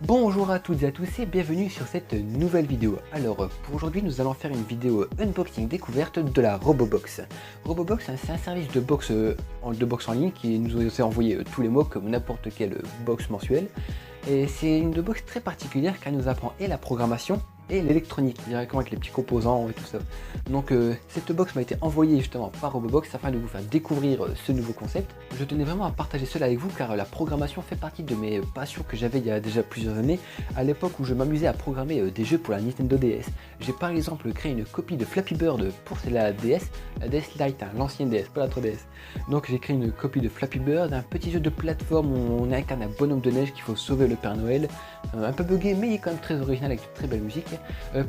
Bonjour à toutes et à tous et bienvenue sur cette nouvelle vidéo. Alors pour aujourd'hui nous allons faire une vidéo unboxing découverte de la Robobox. Robobox c'est un service de box en ligne qui nous est envoyé tous les mois comme n'importe quelle box mensuelle. Et c'est une box très particulière car elle nous apprend et la programmation et l'électronique, directement avec les petits composants et tout ça. Donc cette box m'a été envoyée justement par Robobox afin de vous faire découvrir ce nouveau concept. Je tenais vraiment à partager cela avec vous car la programmation fait partie de mes passions que j'avais il y a déjà plusieurs années, à l'époque où je m'amusais à programmer des jeux pour la Nintendo DS. J'ai par exemple créé une copie de Flappy Bird pour la DS Lite, hein, l'ancienne DS, pas la 3DS. Donc j'ai créé une copie de Flappy Bird, un petit jeu de plateforme où on incarne un bonhomme de neige qu'il faut sauver le Père Noël, un peu bugué mais il est quand même très original avec de très belle musique.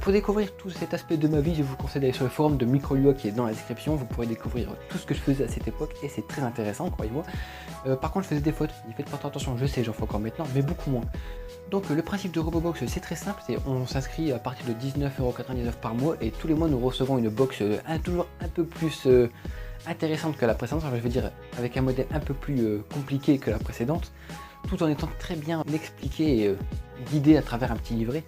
Pour découvrir tout cet aspect de ma vie, je vous conseille d'aller sur le forum de MicroLua qui est dans la description. Vous pourrez découvrir tout ce que je faisais à cette époque et c'est très intéressant, croyez-moi. Par contre, je faisais des fautes, n'y faites pas attention, je sais, j'en fais encore maintenant, mais beaucoup moins. Donc le principe de Robobox c'est très simple, on s'inscrit à partir de 19,99€ par mois et tous les mois nous recevons une box toujours un peu plus intéressante que la précédente, enfin, je veux dire avec un modèle un peu plus compliqué que la précédente, tout en étant très bien expliqué et guidé à travers un petit livret.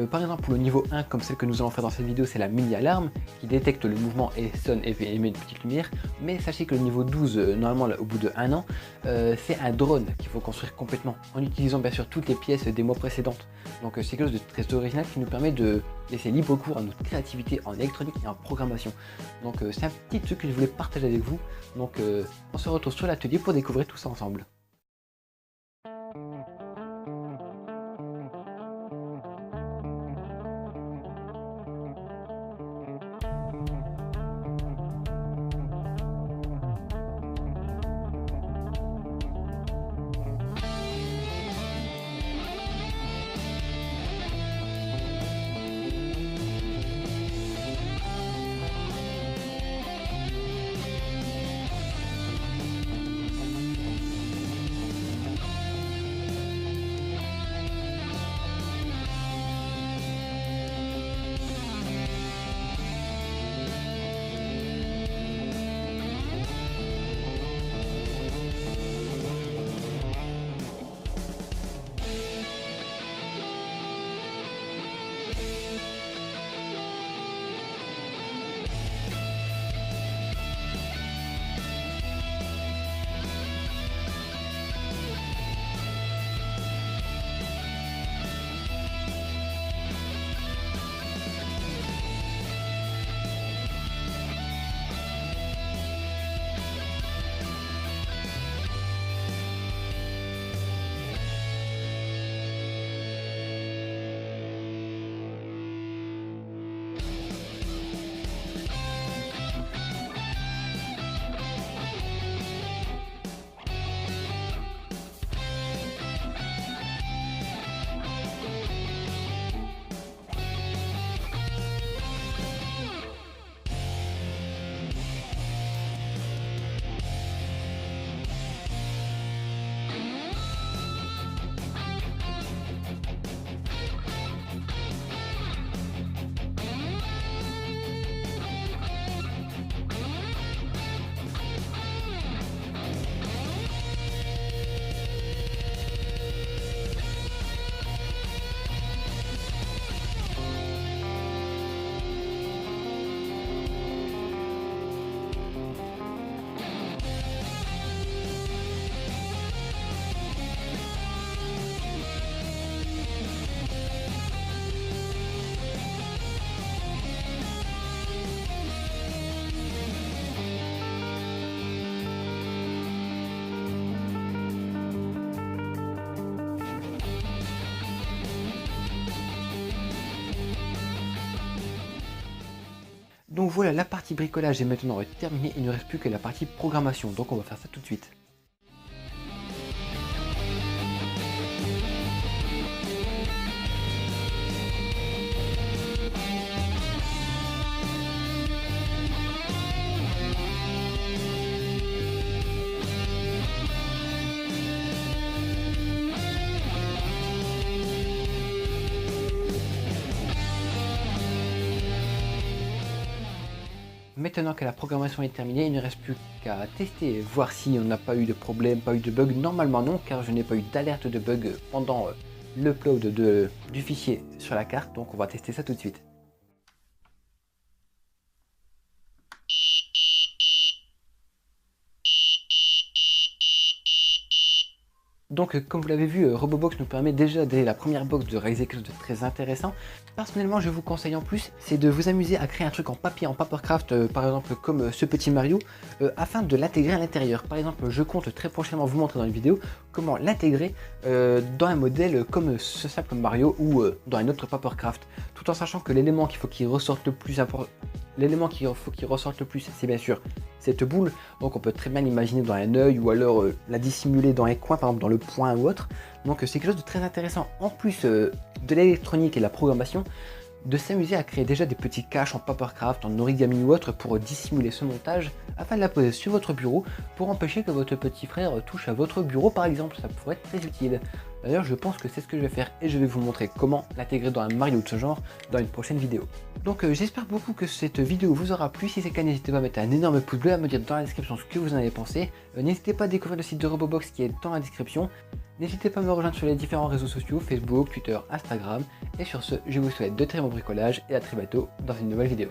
Par exemple pour le niveau 1, comme celle que nous allons faire dans cette vidéo, c'est la mini alarme qui détecte le mouvement et sonne et émet une petite lumière. Mais sachez que le niveau 12, normalement là, au bout de 1 an, c'est un drone qu'il faut construire complètement en utilisant bien sûr toutes les pièces des mois précédentes. Donc c'est quelque chose de très original qui nous permet de laisser libre cours à notre créativité en électronique et en programmation. Donc c'est un petit truc que je voulais partager avec vous. Donc on se retrouve sur l'atelier pour découvrir tout ça ensemble. Donc voilà, la partie bricolage est maintenant terminée, il ne reste plus que la partie programmation, donc on va faire ça tout de suite. Maintenant que la programmation est terminée, il ne reste plus qu'à tester et voir si on n'a pas eu de problème, pas eu de bug. Normalement non, car je n'ai pas eu d'alerte de bug pendant l'upload du fichier sur la carte, donc on va tester ça tout de suite. Donc comme vous l'avez vu, Robobox nous permet déjà dès la première box de réaliser quelque chose de très intéressant. Personnellement, je vous conseille en plus, c'est de vous amuser à créer un truc en papier, en papercraft, par exemple comme ce petit Mario, afin de l'intégrer à l'intérieur. Par exemple, je compte très prochainement vous montrer dans une vidéo comment l'intégrer dans un modèle comme ce simple Mario ou dans un autre papercraft, tout en sachant que l'élément qu'il faut qu'il ressorte le plus important, c'est bien sûr cette boule. Donc on peut très bien l'imaginer dans un œil ou alors la dissimuler dans un coin, par exemple dans le poing ou autre. Donc c'est quelque chose de très intéressant, en plus de l'électronique et de la programmation, de s'amuser à créer déjà des petits caches en papercraft, en origami ou autre pour dissimuler ce montage afin de la poser sur votre bureau pour empêcher que votre petit frère touche à votre bureau par exemple. Ça pourrait être très utile. D'ailleurs je pense que c'est ce que je vais faire et je vais vous montrer comment l'intégrer dans un Mario de ce genre dans une prochaine vidéo. Donc j'espère beaucoup que cette vidéo vous aura plu. Si c'est le cas, n'hésitez pas à mettre un énorme pouce bleu, à me dire dans la description ce que vous en avez pensé. N'hésitez pas à découvrir le site de Robobox qui est dans la description. N'hésitez pas à me rejoindre sur les différents réseaux sociaux, Facebook, Twitter, Instagram. Et sur ce, je vous souhaite de très bons bricolages et à très bientôt dans une nouvelle vidéo.